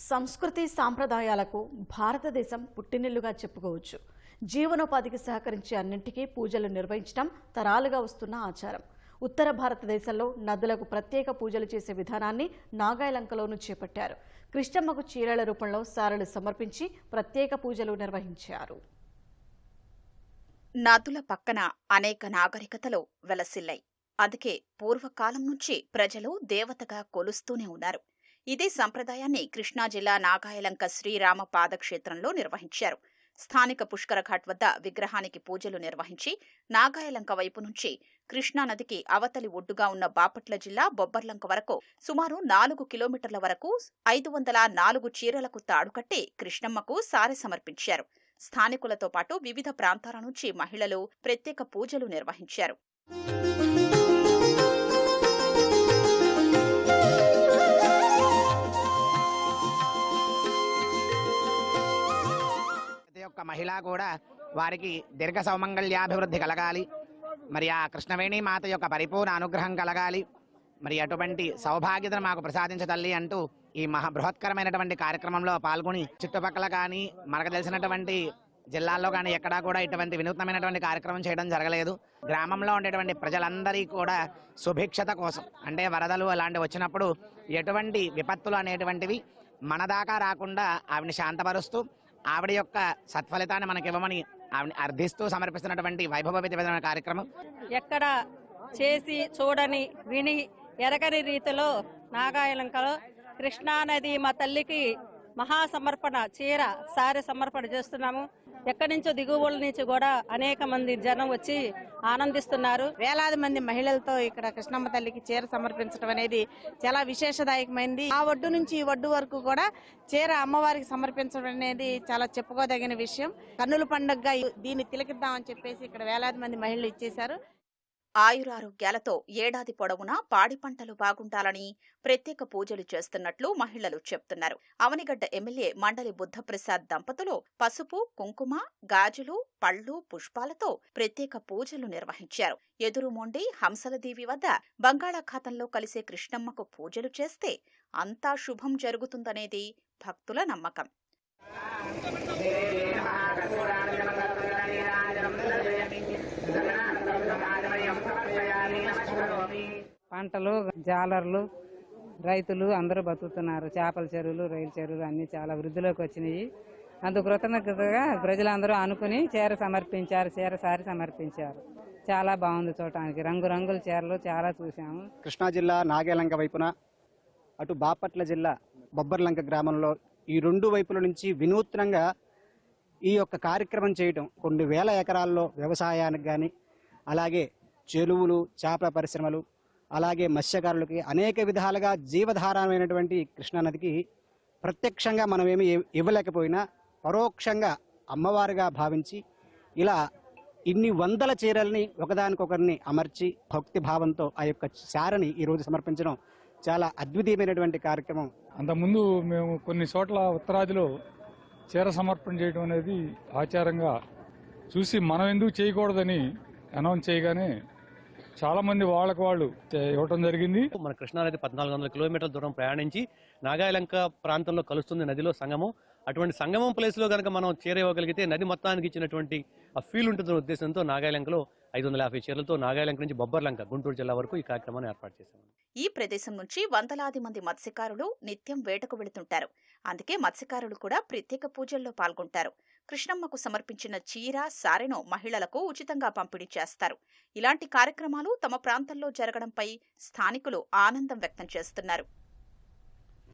సంస్కృతి సాంప్రదాయాలకు భారతదేశం పుట్టినిల్లుగా చెప్పుకోవచ్చు. జీవనోపాధికి సహకరించే అన్నింటికీ పూజలు నిర్వహించడం తరాలుగా వస్తున్న ఆచారం. ఉత్తర భారతదేశంలో నదులకు ప్రత్యేక పూజలు చేసే విధానాన్ని నాగాయలంకలోనూ చేపట్టారు. కృష్ణమ్మకు చీరల రూపంలో సారెలు సమర్పించి ప్రత్యేక పూజలు నిర్వహించారు. నదుల పక్కన అనేక నాగరికతలు వెలసిల్లాయి. అందుకే పూర్వకాలం నుంచి ప్రజలు దేవతగా కొలుస్తూనే ఉన్నారు. ఇదే సంప్రదాయాన్ని కృష్ణా జిల్లా నాగాయలంక శ్రీరామ పాదక్షేత్రంలో నిర్వహించారు. స్థానిక పుష్కరఘాట్ వద్ద విగ్రహానికి పూజలు నిర్వహించి నాగాయలంక వైపు నుంచి కృష్ణానదికి అవతలి ఒడ్డుగా ఉన్న బాపట్ల జిల్లా బొబ్బర్లంక వరకు సుమారు 4 కిలోమీటర్ల వరకు 504 చీరలకు తాడుకట్టి కృష్ణమ్మకు సారె సమర్పించారు. స్థానికులతో పాటు వివిధ ప్రాంతాల నుంచి మహిళలు ప్రత్యేక పూజలు నిర్వహించారు. మహిళ కూడా వారికి దీర్ఘ సౌమంగళ్యాభివృద్ధి కలగాలి, మరి ఆ కృష్ణవేణి మాత యొక్క పరిపూర్ణ అనుగ్రహం కలగాలి, మరి అటువంటి సౌభాగ్యతను మాకు ప్రసాదించతల్లి అంటూ ఈ బృహత్కరమైనటువంటి కార్యక్రమంలో పాల్గొని చుట్టుపక్కల కానీ మనకు తెలిసినటువంటి జిల్లాల్లో కానీ ఎక్కడా కూడా ఇటువంటి వినూత్నమైనటువంటి కార్యక్రమం చేయడం జరగలేదు. గ్రామంలో ఉండేటువంటి ప్రజలందరి కూడా సుభిక్షత కోసం, అంటే వరదలు అలాంటివి వచ్చినప్పుడు ఎటువంటి విపత్తులు అనేటువంటివి మన దాకా రాకుండా ఆవిడని శాంతపరుస్తూ ఆవిడ యొక్క సత్ఫలితాన్ని మనకి ఇవ్వమని ఆవిడని అర్థిస్తూ సమర్పిస్తున్నటువంటి వైభవోపేతమైన కార్యక్రమం. ఎక్కడ చేసి చూడని విని ఎరగని రీతిలో నాగాయలంకలో కృష్ణానది మా తల్లికి మహాసమర్పణ చీర సారె సమర్పణ చేస్తున్నాము. ఎక్కడి నుంచో దిగువల నుంచి కూడా అనేక మంది జనం వచ్చి ఆనందిస్తున్నారు. వేలాది మంది మహిళలతో ఇక్కడ కృష్ణమ్మ తల్లికి చీర సమర్పించడం అనేది చాలా విశేషదాయకమైంది. ఆ ఒడ్డు నుంచి ఈ ఒడ్డు వరకు కూడా చీర అమ్మవారికి సమర్పించడం అనేది చాలా చెప్పుకోదగిన విషయం. కన్నుల పండుగగా దీన్ని తిలకిద్దామని చెప్పేసి ఇక్కడ వేలాది మంది మహిళలు ఇచ్చేశారు. ఆయురారోగ్యాలతో ఏడాది పొడవునా పాడి పంటలు బాగుండాలని ప్రత్యేక పూజలు చేస్తున్నట్లు మహిళలు చెప్తున్నారు. అవనిగడ్డ ఎమ్మెల్యే మండలి బుద్ధప్రసాద్ దంపతులు పసుపు, కుంకుమ, గాజులు, పళ్లు, పుష్పాలతో ప్రత్యేక పూజలు నిర్వహించారు. ఎదురుమొండి హంసలదేవి వద్ద బంగాళాఖాతంలో కలిసే కృష్ణమ్మకు పూజలు చేస్తే అంతా శుభం జరుగుతుందనేది భక్తుల నమ్మకం. పంటలు, జాలర్లు, రైతులు అందరూ బతుకుతున్నారు. చేపల చెరువులు, రైలు చెరువులు అన్ని చాలా వృద్ధిలోకి వచ్చినాయి. అందుకు కృతజ్ఞతగా ప్రజలందరూ అనుకుని చీర సారి సమర్పించారు. చాలా బాగుంది చూడటానికి. రంగురంగుల చీరలు చాలా చూసాము. కృష్ణా జిల్లా నాగాయలంక వైపున, అటు బాపట్ల జిల్లా బొబ్బర్లంక గ్రామంలో ఈ రెండు వైపుల నుంచి వినూత్నంగా ఈ యొక్క కార్యక్రమం చేయటం, కొన్ని వేల ఎకరాల్లో వ్యవసాయానికి కానీ, అలాగే చెరువులు, చేపల పరిశ్రమలు, అలాగే మత్స్యకారులకి అనేక విధాలుగా జీవధారమైనటువంటి కృష్ణానదికి ప్రత్యక్షంగా మనమేమి ఇవ్వలేకపోయినా పరోక్షంగా అమ్మవారిగా భావించి ఇలా ఇన్ని వందల చీరల్ని ఒకదానికొకరిని అమర్చి భక్తి భావంతో ఆ యొక్క సారని ఈరోజు సమర్పించడం చాలా అద్వితీయమైనటువంటి కార్యక్రమం. అంతకుముందు మేము కొన్ని చోట్ల ఉత్తరాదిలో చీర సమర్పణ చేయడం అనేది ఆచారంగా చూసి మనం ఎందుకు చేయకూడదని అనౌన్స్ చేయగానే చాలా మంది వాళ్ళకు వాళ్ళు ఇవ్వటం జరిగింది. మన కృష్ణానది 1400 కిలోమీటర్ల దూరం ప్రయాణించి నాగాయలంక ప్రాంతంలో కలుస్తుంది నదిలో సంగమం. అటువంటి సంగమం ప్లేస్ లో కనుక మనం చీర ఇవ్వగలిగితే నది మొత్తానికి ఇచ్చినటువంటి ఆ ఫీల్ ఉంటుందన్న ఉద్దేశంతో నాగాయలంకలో 550 చీరలతో నాగాయలంక నుంచి బొబ్బర్లంక గుంటూరు జిల్లా వరకు ఈ కార్యక్రమాన్ని ఏర్పాటు చేశాము. ఈ ప్రదేశం నుంచి వందలాది మంది మత్స్యకారులు నిత్యం వేటకు వెళుతుంటారు. అందుకే మత్స్యకారులు కూడా ప్రత్యేక పూజల్లో పాల్గొంటారు. కృష్ణమ్మకు సమర్పించిన చీర, సారెను మహిళలకు ఉచితంగా పంపిణీ చేస్తారు. ఇలాంటి కార్యక్రమాలు తమ ప్రాంతంలో జరగడంపై స్థానికులు ఆనందం వ్యక్తం చేస్తున్నారు.